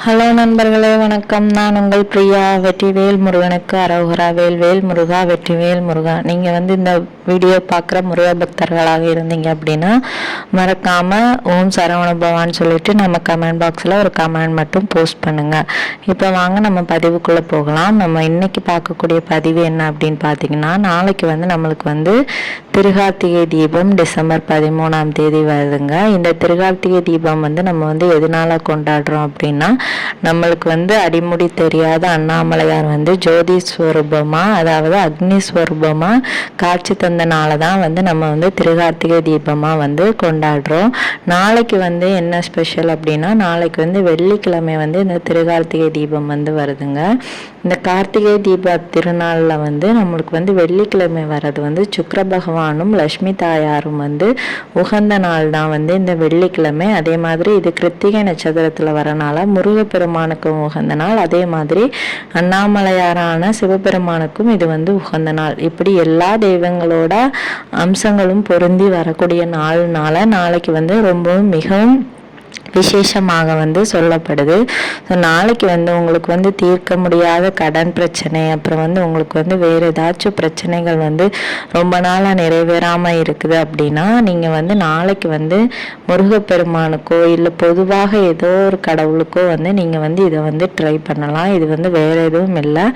Hello நண்பர்களே, வணக்கம். நான் உங்கள் பிரியா. வெற்றிவேல் முருகனுக்கு அரோகரா. வேல்வேல் முருகா, வெற்றிவேல் முருகா. நீங்கள் இந்த வீடியோ பார்க்குற முருக பக்தர்களாக இருந்தீங்க அப்படின்னா மறக்காமல் ஓம் சரவண பவான்னு சொல்லிட்டு நம்ம கமெண்ட் பாக்ஸில் ஒரு கமெண்ட் மட்டும் போஸ்ட் பண்ணுங்கள். இப்போ வாங்க நம்ம பதிவுக்குள்ளே போகலாம். நம்ம இன்னைக்கு பார்க்கக்கூடிய பதிவு என்ன அப்படின்னு பார்த்தீங்கன்னா, நாளைக்கு நம்மளுக்கு திருகார்த்திகை தீபம் டிசம்பர் 13 வருதுங்க. இந்த திருகார்த்திகை தீபம் நம்ம எதனால கொண்டாடுறோம் அப்படின்னா, நம்மளுக்கு அடிமுடி தெரியாத அண்ணாமலையார் ஜோதி ஸ்வரூபமா, அதாவது அக்னி ஸ்வரூபமா காட்சி தந்தனால தான் நம்ம திருகார்த்திகை தீபமா கொண்டாடுறோம். நாளைக்கு என்ன ஸ்பெஷல் அப்படின்னா, நாளைக்கு வெள்ளிக்கிழமை இந்த திருகார்த்திகை தீபம் வருதுங்க. இந்த கார்த்திகை தீப திருநாளில் நம்மளுக்கு வெள்ளிக்கிழமை வர்றது சுக்கிர பகவானும் லட்சுமி தாயாரும் உகந்த நாள் தான் இந்த வெள்ளிக்கிழமை. அதே மாதிரி இது கிருத்திகை நட்சத்திரத்தில் வரனால முருகப்பெருமானுக்கும் உகந்த நாள், அதே மாதிரி அண்ணாமலையாரான சிவபெருமானுக்கும் இது உகந்த நாள். இப்படி எல்லா தெய்வங்களோட அம்சங்களும் பொருந்தி வரக்கூடிய நாள்னால நாளைக்கு ரொம்பவும் மிகவும் விசேஷமாக சொல்லப்படுது. ஸோ நாளைக்கு உங்களுக்கு தீர்க்க முடியாத கடன் பிரச்சனை, அப்புறம் உங்களுக்கு வேறு ஏதாச்சும் பிரச்சனைகள் ரொம்ப நாளாக நிறைவேறாமல் இருக்குது அப்படின்னா, நீங்கள் நாளைக்கு முருகப்பெருமானுக்கோ இல்லை பொதுவாக ஏதோ ஒரு கடவுளுக்கோ நீங்கள் இதை ட்ரை பண்ணலாம். இது வேறு எதுவும் இல்லை,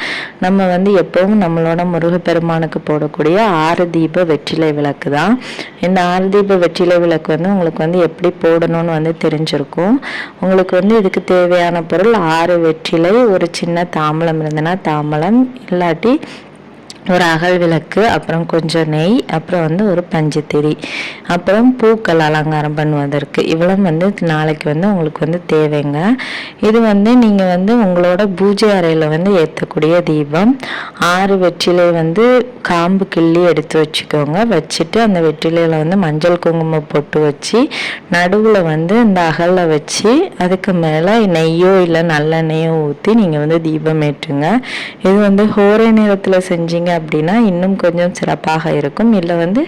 நம்ம எப்பவும் நம்மளோட முருகப்பெருமானுக்கு போடக்கூடிய 6 தீப வெற்றிலை விளக்கு தான். இந்த 6 தீப வெற்றிலை விளக்கு உங்களுக்கு எப்படி போடணும்னு தெரிஞ்சிருக்கும். உங்களுக்கு இதுக்கு தேவையான பொருள் 6 வெற்றிலை, ஒரு சின்ன தாம்பலம் இருந்ததுன்னா தாம்பலம், இல்லாட்டி ஒரு அகல் விளக்கு, அப்புறம் கொஞ்சம் நெய், அப்புறம் ஒரு பஞ்சுத்திரி, அப்புறம் பூக்கள் அலங்காரம் பண்ணுவதற்கு இவ்வளவு நாளைக்கு உங்களுக்கு தேவைங்க. இது நீங்கள் உங்களோட பூஜை அறையில் ஏற்றக்கூடிய தீபம். 6 வெற்றிலை காம்பு கிள்ளி எடுத்து வச்சுக்கோங்க. வச்சுட்டு அந்த வெற்றிலையில் மஞ்சள் குங்குமம் போட்டு வச்சு நடுவில் இந்த அகலில் வச்சு அதுக்கு மேலே நெய்யோ இல்லை நல்லெண்ணெய்யோ ஊற்றி நீங்கள் தீபம் ஏற்றுங்க. இது ஹோரை நேரத்தில் செஞ்சீங்க அப்படின்னா இன்னும் கொஞ்சம் சிறப்பாக இருக்கும். இல்லை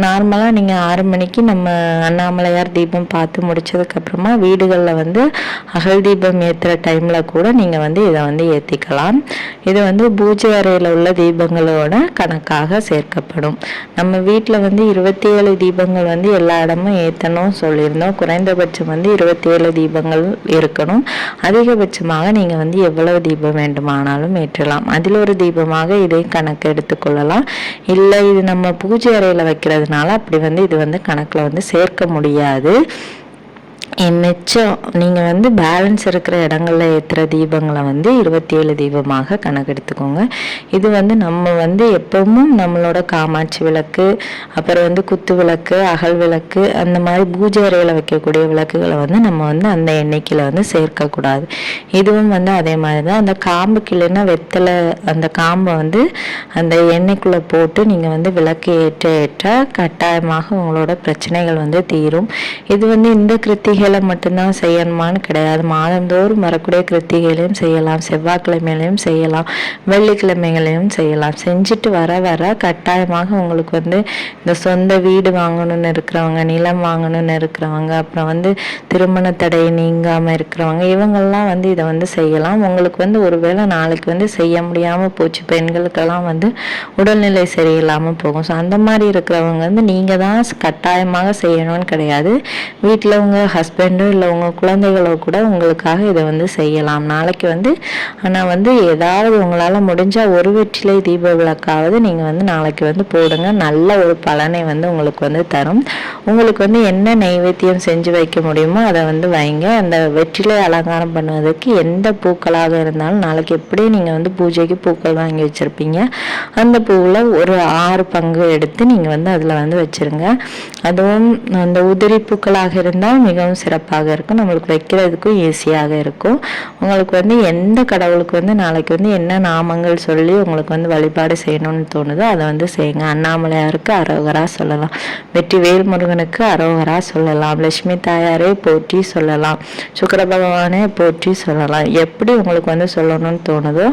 நார்மலாக நீங்கள் 6 மணிக்கு நம்ம அண்ணாமலையார் தீபம் பார்த்து முடிச்சதுக்கப்புறமா வீடுகளில் அகல் தீபம் ஏற்றுற டைமில் கூட நீங்கள் இதை ஏற்றிக்கலாம். இது பூஜை அறையில் உள்ள தீபங்களோட கணக்காக சேர்க்கப்படும். நம்ம வீட்டில் 27 தீபங்கள் எல்லா இடமும் ஏற்றணும் சொல்லியிருந்தோம். குறைந்தபட்சம் 27 தீபங்கள் இருக்கணும். அதிகபட்சமாக நீங்கள் எவ்வளவு தீபம் வேண்டுமானாலும் ஏற்றலாம். அதில் ஒரு தீபமாக இதை கணக்கு எடுத்துக்கொள்ளலாம். இல்லை இது நம்ம பூஜை அறையில் வைக்கிறதுனால அப்படி இது கணக்கில் சேர்க்க முடியாது. மிச்சம் நீங்கள் பேலன்ஸ் இருக்கிற இடங்கள்ல ஏற்றுற தீபங்களை 27 தீபமாக கணக்கெடுத்துக்கோங்க. இது நம்ம எப்பவும் நம்மளோட காமாட்சி விளக்கு, அப்புறம் குத்து விளக்கு, அகல் விளக்கு, அந்த மாதிரி பூஜை அறையில் வைக்கக்கூடிய விளக்குகளை நம்ம அந்த எண்ணிக்கையில் சேர்க்கக்கூடாது. இதுவும் அதே மாதிரி தான். அந்த காம்பு கிள்ளைன்னா வெத்தலை, அந்த காம்பை அந்த எண்ணெய்க்குள்ளே போட்டு நீங்கள் விளக்கு ஏற்ற ஏற்ற கட்டாயமாக உங்களோட பிரச்சனைகள் தீரும். இது இந்த கிருத்திகை மட்டும்தான் செய்யணுமான்னு கிடையாது. மாதந்தோறும் வரக்கூடிய கிருத்திகைகளையும் செய்யலாம், செவ்வாய்க்கிழமையிலையும் செய்யலாம், வெள்ளிக்கிழமைகளையும் செய்யலாம். செஞ்சுட்டு வர வர கட்டாயமாக உங்களுக்கு இந்த சொந்த வீடு வாங்கணும்னு இருக்கிறவங்க, நிலம் வாங்கணும்னு இருக்கிறவங்க, அப்புறம் திருமண தடை நீங்காமல் இருக்கிறவங்க, இவங்கெல்லாம் இதை செய்யலாம். உங்களுக்கு ஒருவேளை நாளைக்கு செய்ய முடியாமல் போச்சு, பெண்களுக்கெல்லாம் உடல்நிலை சரியில்லாமல் போகும். ஸோ அந்த மாதிரி இருக்கிறவங்க நீங்கள் தான் கட்டாயமாக செய்யணும்னு கிடையாது. வீட்டில் உங்கள் ஹஸ்பண்டோ இல்லை உங்கள் குழந்தைகளோ கூட உங்களுக்காக இதை செய்யலாம். நாளைக்கு ஆனால் ஏதாவது உங்களால் முடிஞ்சால் ஒரு வெற்றிலை தீப விளக்காவது நீங்கள் நாளைக்கு போடுங்க. நல்ல ஒரு பலனை உங்களுக்கு தரும். உங்களுக்கு என்ன நைவேத்தியம் செஞ்சு வைக்க முடியுமோ அதை வைங்க. அந்த வெற்றிலை அலங்காரம் பண்ணுவதற்கு எந்த பூக்களாக இருந்தாலும் நாளைக்கு எப்படி நீங்கள் பூஜைக்கு பூக்கள் வாங்கி வச்சுருப்பீங்க, அந்த பூவில் ஒரு 6 பங்கு எடுத்து நீங்கள் அதில் வச்சுருங்க. அதுவும் அந்த உதிரி பூக்களாக இருந்தால் மிகவும் சிறப்பாக இருக்கும். நம்மளுக்கு வைக்கிறதுக்கும் ஈஸியாக இருக்கும். உங்களுக்கு எந்த கடவுளுக்கு நாளைக்கு என்ன நாமங்கள் சொல்லி உங்களுக்கு வழிபாடு செய்யணும்னு தோணுதோ அதை செய்யுங்க. அண்ணாமலையாருக்கு அரோகரா சொல்லலாம், வெற்றிவேல் முருகனுக்கு அரோகரா சொல்லலாம், லட்சுமி தாயாரே போற்றி சொல்லலாம், சுக்கிர பகவானே போற்றி சொல்லலாம். எப்படி உங்களுக்கு சொல்லணும்னு தோணுதோ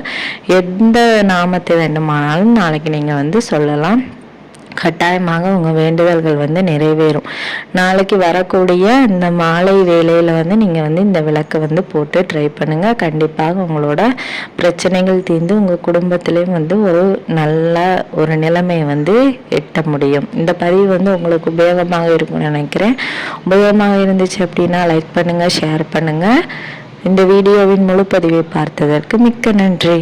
எந்த நாமத்தை வேண்டுமானாலும் நாளைக்கு நீங்கள் சொல்லலாம். கட்டாயமாக உங்கள் வேண்டுதல்கள் வந்து நிறைவேறும். நாளைக்கு வரக்கூடிய இந்த மாலை வேளையில் வந்து நீங்கள் வந்து இந்த விளக்கை வந்து போட்டு ட்ரை பண்ணுங்கள். கண்டிப்பாக உங்களோட பிரச்சனைகள் தீர்ந்து உங்கள் குடும்பத்திலையும் வந்து ஒரு நல்ல ஒரு நிலைமையை வந்து எட்ட முடியும். இந்த பதிவு வந்து உங்களுக்கு உபயோகமாக இருக்கும்னு நினைக்கிறேன். உபயோகமாக இருந்துச்சு அப்படின்னா லைக் பண்ணுங்கள், ஷேர் பண்ணுங்கள். இந்த வீடியோவின் முழு பதிவை பார்த்ததற்கு மிக்க நன்றி.